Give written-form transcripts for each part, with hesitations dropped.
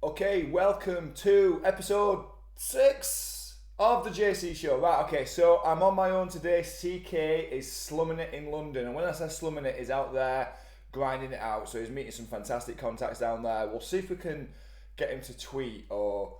Okay, welcome to episode 6 of the JC Show. Right, okay, so I'm on my own today. CK is slumming it in London, and when I say slumming it, he's out there grinding it out. So he's meeting some fantastic contacts down there. We'll see if we can get him to tweet or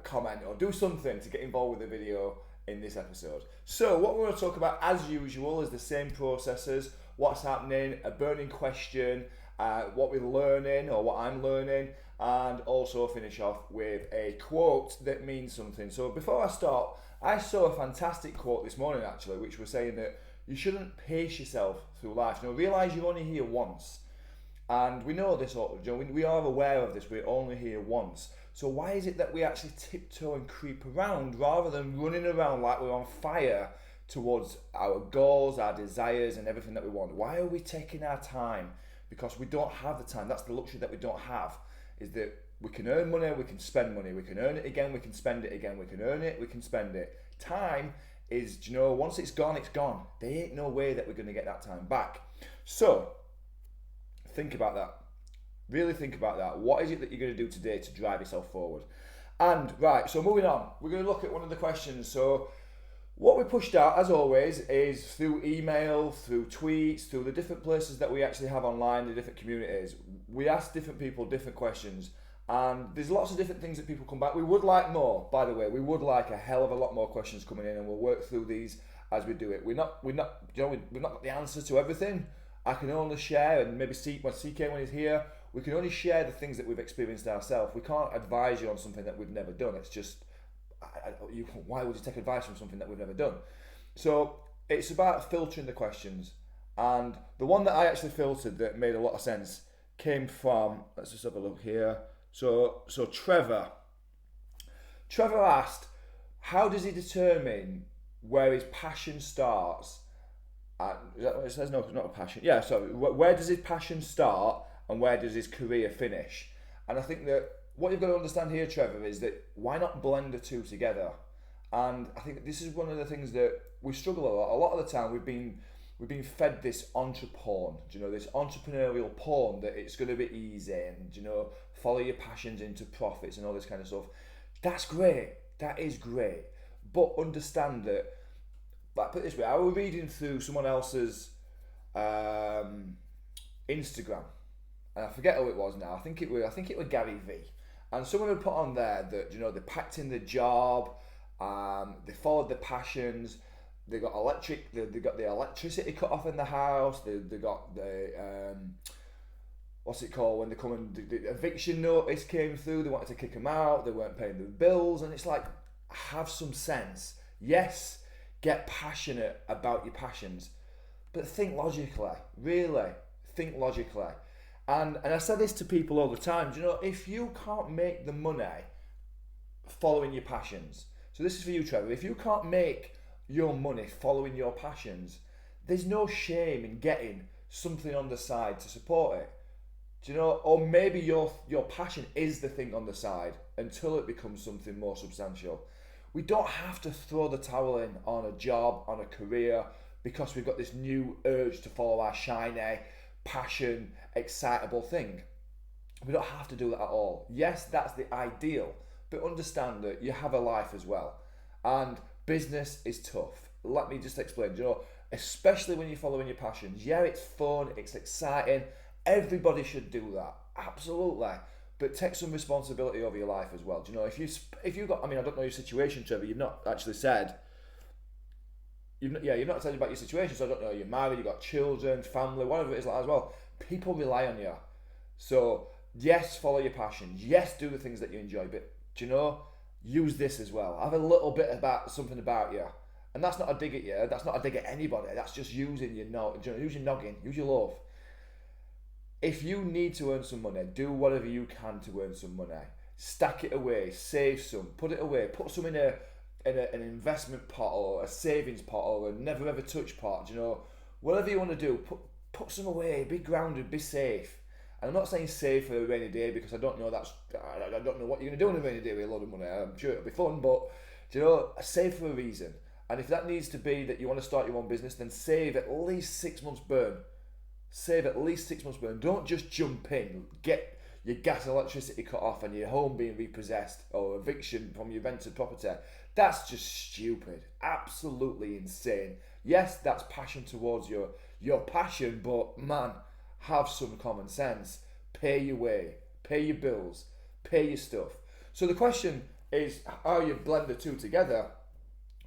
comment or do something to get involved with the video in this episode. So what we're going to talk about, as usual, is the same processes, what's happening, a burning question, what we're learning or what I'm learning, and also finish off with a quote that means something. So before I start, I saw a fantastic quote this morning actually, which was saying that you shouldn't pace yourself through life. You know, realise you're only here once. And we know this, we are aware of this, we're only here once. So why is it that we actually tiptoe and creep around rather than running around like we're on fire towards our goals, our desires and everything that we want? Why are we taking our time? Because we don't have the time. That's the luxury that we don't have, is that we can earn money, we can spend money, we can earn it again, we can spend it again, we can earn it, we can spend it. Time is, once it's gone, it's gone. There ain't no way that we're going to get that time back. So, think about that. Really think about that. What is it that you're going to do today to drive yourself forward? And, right, so moving on, we're going to look at one of the questions. So, what we pushed out, as always, is through email, through tweets, through the different places that we actually have online, the different communities. We ask different people different questions, and there's lots of different things that people come back. We would like more, by the way. We would like a hell of a lot more questions coming in, and we'll work through these as we do it. We've not got the answer to everything. I can only share, and maybe when CK when he's here, we can only share the things that we've experienced ourselves. We can't advise you on something that we've never done. It's just, why would you take advice from something that we've never done? So it's about filtering the questions, and the one that I actually filtered that made a lot of sense came from, let's just have a look here. So Trevor asked, how does he determine where his passion starts? Is that what it says? No, it's not a passion. Yeah, sorry. Where does his passion start and where does his career finish? And I think that what you've got to understand here, Trevor, is that why not blend the two together? And I think this is one of the things that we struggle a lot. A lot of the time we've been fed this entreporn, this entrepreneurial porn that it's going to be easy and, follow your passions into profits and all this kind of stuff. That's great. That is great. But understand that, like, put it this way, I was reading through someone else's Instagram, and I forget who it was now. I think it was Gary V. And someone had put on there that, they packed in the job, they followed their passions, they got they got the electricity cut off in the house, they got the, what's it called, when they come and the eviction notice came through, they wanted to kick them out, they weren't paying their bills, and it's like, have some sense. Yes, get passionate about your passions, but think logically, really, think logically. And I say this to people all the time, if you can't make the money following your passions, so this is for you, Trevor, if you can't make your money following your passions, there's no shame in getting something on the side to support it. Or maybe your passion is the thing on the side until it becomes something more substantial. We don't have to throw the towel in on a job, on a career, because we've got this new urge to follow our shiny, passion, excitable thing. We don't have to do that at all. Yes, that's the ideal, but understand that you have a life as well. And business is tough. Let me just explain, especially when you're following your passions. Yeah, it's fun, it's exciting. Everybody should do that, absolutely. But take some responsibility over your life as well. If you got, I don't know your situation, Trevor. You've not actually said. You've not said about your situation. So I don't know. You're married, you've got children, family, whatever it is like as well. People rely on you. So yes, follow your passions. Yes, do the things that you enjoy. But use this as well. Have a little bit about something about you. And that's not a dig at you. That's not a dig at anybody. That's just using your use your noggin. Use your love. If you need to earn some money, do whatever you can to earn some money. Stack it away, save some, put it away, put some in an investment pot or a savings pot or a never ever touch pot. Whatever you want to do, put some away. Be grounded, be safe. And I'm not saying save for a rainy day because I don't know what you're going to do on a rainy day with a lot of money. I'm sure it'll be fun, but save for a reason. And if that needs to be that you want to start your own business, then save at least 6 months burn. Save at least 6 months burn. Don't just jump in. your gas and electricity cut off and your home being repossessed or eviction from your rented property. That's just stupid. Absolutely insane. Yes, that's passion towards your passion, but man, have some common sense. Pay your way, pay your bills, pay your stuff. So the question is, how you blend the two together?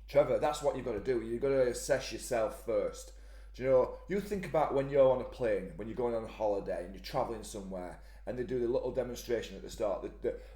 Trevor, that's what you've got to do. You've got to assess yourself first. Do you know, you think about when you're on a plane, when you're going on a holiday and you're travelling somewhere, and they do the little demonstration at the start.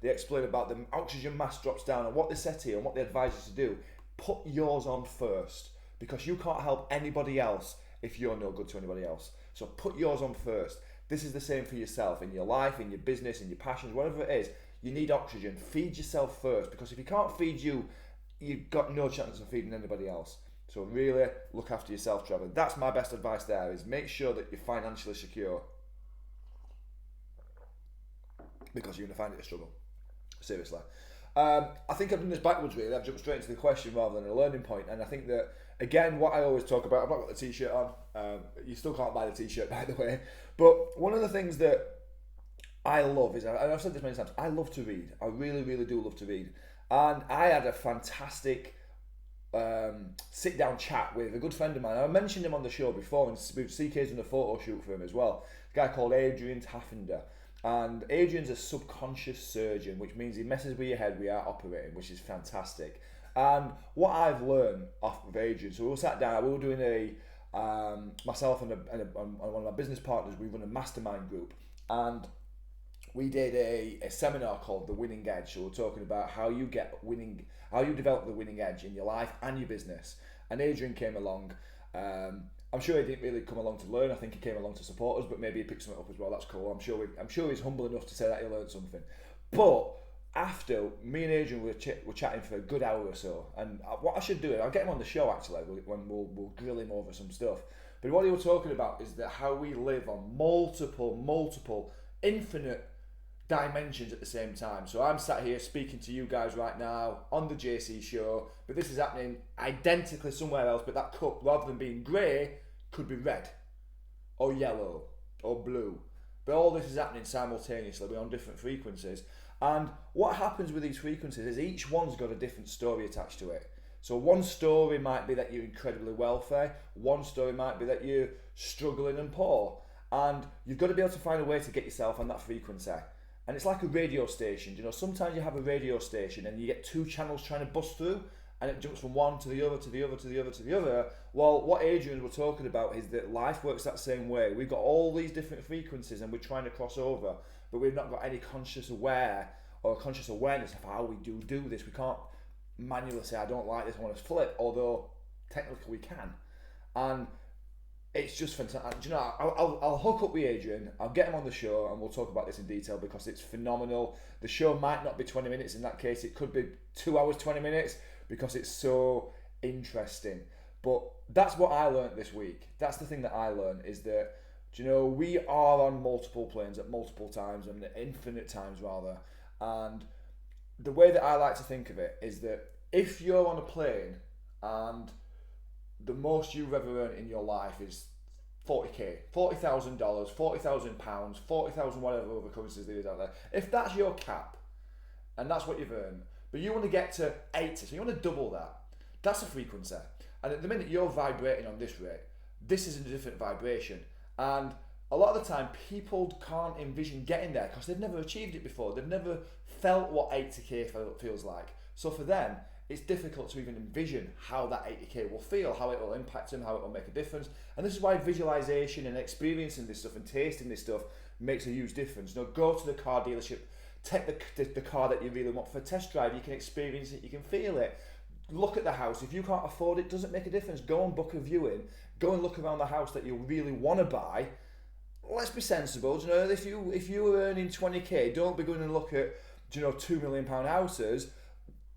They explain about the oxygen mask drops down and what they said to you and what they advise you to do. Put yours on first, because you can't help anybody else if you're no good to anybody else. So put yours on first. This is the same for yourself, in your life, in your business, in your passions, whatever it is. You need oxygen. Feed yourself first, because if you can't feed you, you've got no chance of feeding anybody else. So really look after yourself, Trevor. That's my best advice there, is make sure that you're financially secure, because you're going to find it a struggle. Seriously. I think I've done this backwards really. I've jumped straight into the question rather than a learning point. And I think that, again, what I always talk about, I've not got the t-shirt on. You still can't buy the t-shirt, by the way. But one of the things that I love is, and I've said this many times, I love to read. I really, really do love to read. And I had a fantastic sit-down chat with a good friend of mine. I mentioned him on the show before, and CK's done a photo shoot for him as well. A guy called Adrian Taffender. And Adrian's a subconscious surgeon, which means he messes with your head without operating, which is fantastic. And what I've learned off of Adrian, so we all sat down, we were doing myself and one of my business partners, we run a mastermind group, and we did a seminar called The Winning Edge. So we're talking about how you develop the winning edge in your life and your business. And Adrian came along. I'm sure he didn't really come along to learn. I think he came along to support us, but maybe he picked something up as well. That's cool. I'm sure he's humble enough to say that he learned something. But after, me and Adrian were chatting for a good hour or so, and what I should do, I'll get him on the show actually when we'll grill him over some stuff. But what he was talking about is that how we live on multiple, infinite dimensions at the same time. So I'm sat here speaking to you guys right now on the JC show, but this is happening identically somewhere else, but that cup, rather than being grey, could be red or yellow or blue. But all this is happening simultaneously. We're on different frequencies. And what happens with these frequencies is each one's got a different story attached to it. So one story might be that you're incredibly wealthy, one story might be that you're struggling and poor. And you've got to be able to find a way to get yourself on that frequency. And it's like a radio station. You know, sometimes you have a radio station and you get two channels trying to bust through, and it jumps from one to the other, to the other, to the other, to the other. Well, what Adrian was talking about is that life works that same way. We've got all these different frequencies and we're trying to cross over, but we've not got any conscious awareness of how we do this. We can't manually say, I don't like this, I want to flip, although technically we can. And it's just fantastic. Do you know, I'll hook up with Adrian, I'll get him on the show and we'll talk about this in detail, because it's phenomenal. The show might not be 20 minutes, in that case it could be 2 hours 20 minutes, because it's so interesting. But that's what I learned this week. That's the thing that I learned, is that, do you know, we are on multiple planes at multiple times, and infinite times rather. And the way that I like to think of it is that if you're on a plane and the most you've ever earned in your life is $40,000, £40,000, £40,000, 40,000 whatever other currencies there is out there. If that's your cap, and that's what you've earned, but you want to get to 80, so you want to double that, that's a frequency. And at the minute you're vibrating on this rate, this is a different vibration. And a lot of the time people can't envision getting there because they've never achieved it before. They've never felt what 80k feels like. So for them, it's difficult to even envision how that 80k will feel, how it will impact them, how it will make a difference. And this is why visualization and experiencing this stuff and tasting this stuff makes a huge difference. You know, go to the car dealership, take the car that you really want for a test drive. You can experience it, you can feel it. Look at the house. If you can't afford it, doesn't make a difference. Go and book a viewing. Go and look around the house that you really want to buy. Let's be sensible. You know, if you were earning 20k, don't be going and look at, you know, £2 million houses.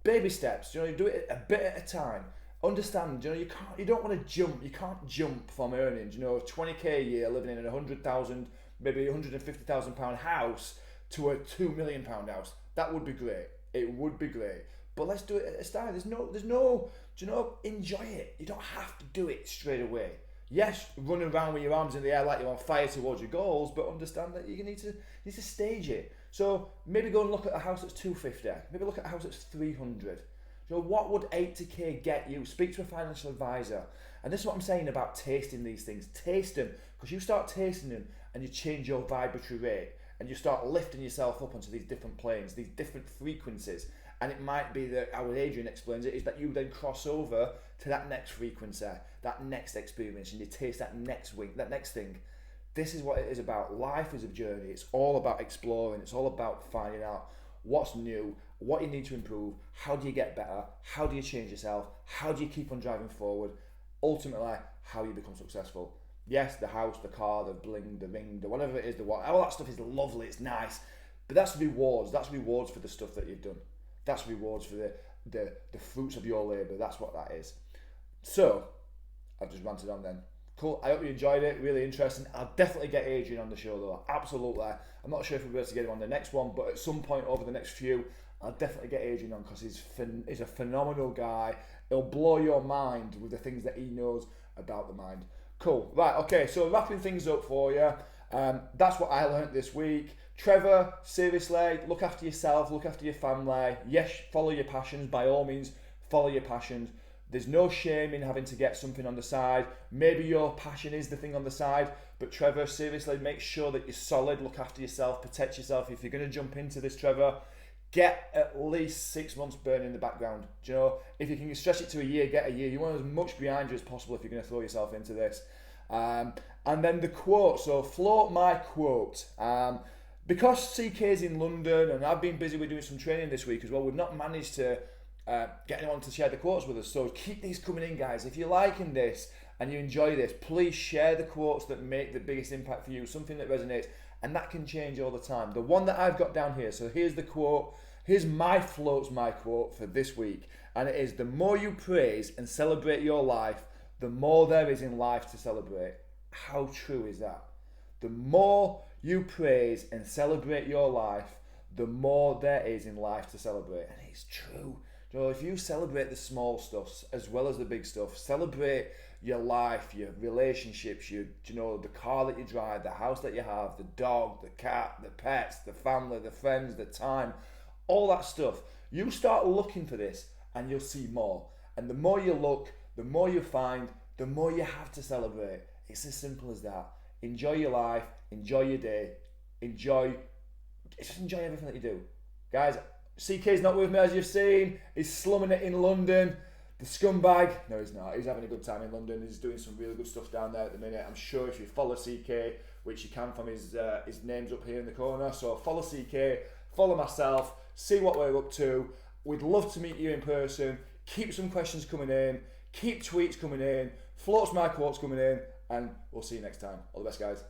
Baby steps. You know, you do it a bit at a time. Understand. You know, you don't want to jump. You can't jump from earnings. You know, 20k a year, living in a 100,000, maybe £150,000 house to a £2 million house. That would be great. It would be great. But let's do it at a start. There's no, do you know, enjoy it. You don't have to do it straight away. Yes, run around with your arms in the air like you're on fire towards your goals, but understand that you need to stage it. So maybe go and look at a house that's 250. Maybe look at a house that's 300. So what would 80k get you? Speak to a financial advisor. And this is what I'm saying about tasting these things. Taste them, because you start tasting them and you change your vibratory rate and you start lifting yourself up onto these different planes, these different frequencies. And it might be that, how Adrian explains it, is that you then cross over to that next frequency, that next experience, and you taste that next week, that next thing. This is what it is about. Life is a journey. It's all about exploring. It's all about finding out what's new, what you need to improve, how do you get better, how do you change yourself, how do you keep on driving forward, ultimately, how you become successful. Yes, the house, the car, the bling, the ring, the whatever it is, all that stuff is lovely, it's nice, but that's rewards. That's rewards for the stuff that you've done. That's rewards for the fruits of your labour. That's what that is. So, I've just ranted on then. Cool, I hope you enjoyed it, really interesting. I'll definitely get Adrian on the show though, absolutely. I'm not sure if we'll be able to get him on the next one, but at some point over the next few, I'll definitely get Adrian on, because he's a phenomenal guy. He'll blow your mind with the things that he knows about the mind. Cool, right, okay, so wrapping things up for you. That's what I learned this week. Trevor, seriously, look after yourself, look after your family. Yes, follow your passions, by all means, follow your passions. There's no shame in having to get something on the side. Maybe your passion is the thing on the side, but Trevor, seriously, make sure that you're solid, look after yourself, protect yourself. If you're going to jump into this, Trevor, get at least 6 months burning in the background. Do you know, if you can stretch it to a year, get a year. You want as much behind you as possible if you're going to throw yourself into this. And then the quote, so float my quote. Because CK's in London and I've been busy with doing some training this week as well, we've not managed to get anyone to share the quotes with us. So keep these coming in, guys. If you're liking this and you enjoy this, please share the quotes that make the biggest impact for you, something that resonates, and that can change all the time. The one that I've got down here, so here's the quote. Here's my floats my quote for this week, and it is: the more you praise and celebrate your life, the more there is in life to celebrate. How true is that? The more you praise and celebrate your life, the more there is in life to celebrate. And it's true. You know, if you celebrate the small stuff as well as the big stuff, celebrate your life, your relationships, the car that you drive, the house that you have, the dog, the cat, the pets, the family, the friends, the time, all that stuff. You start looking for this and you'll see more. And the more you look, the more you find, the more you have to celebrate. It's as simple as that. Enjoy your life, enjoy your day, just enjoy everything that you do. Guys, CK's not with me, as you've seen. He's slumming it in London. The scumbag. No, he's not. He's having a good time in London. He's doing some really good stuff down there at the minute. I'm sure if you follow CK, which you can from his name's up here in the corner. So follow CK, follow myself, see what we're up to. We'd love to meet you in person. Keep some questions coming in. Keep tweets coming in. Floats my quotes coming in. And we'll see you next time. All the best, guys.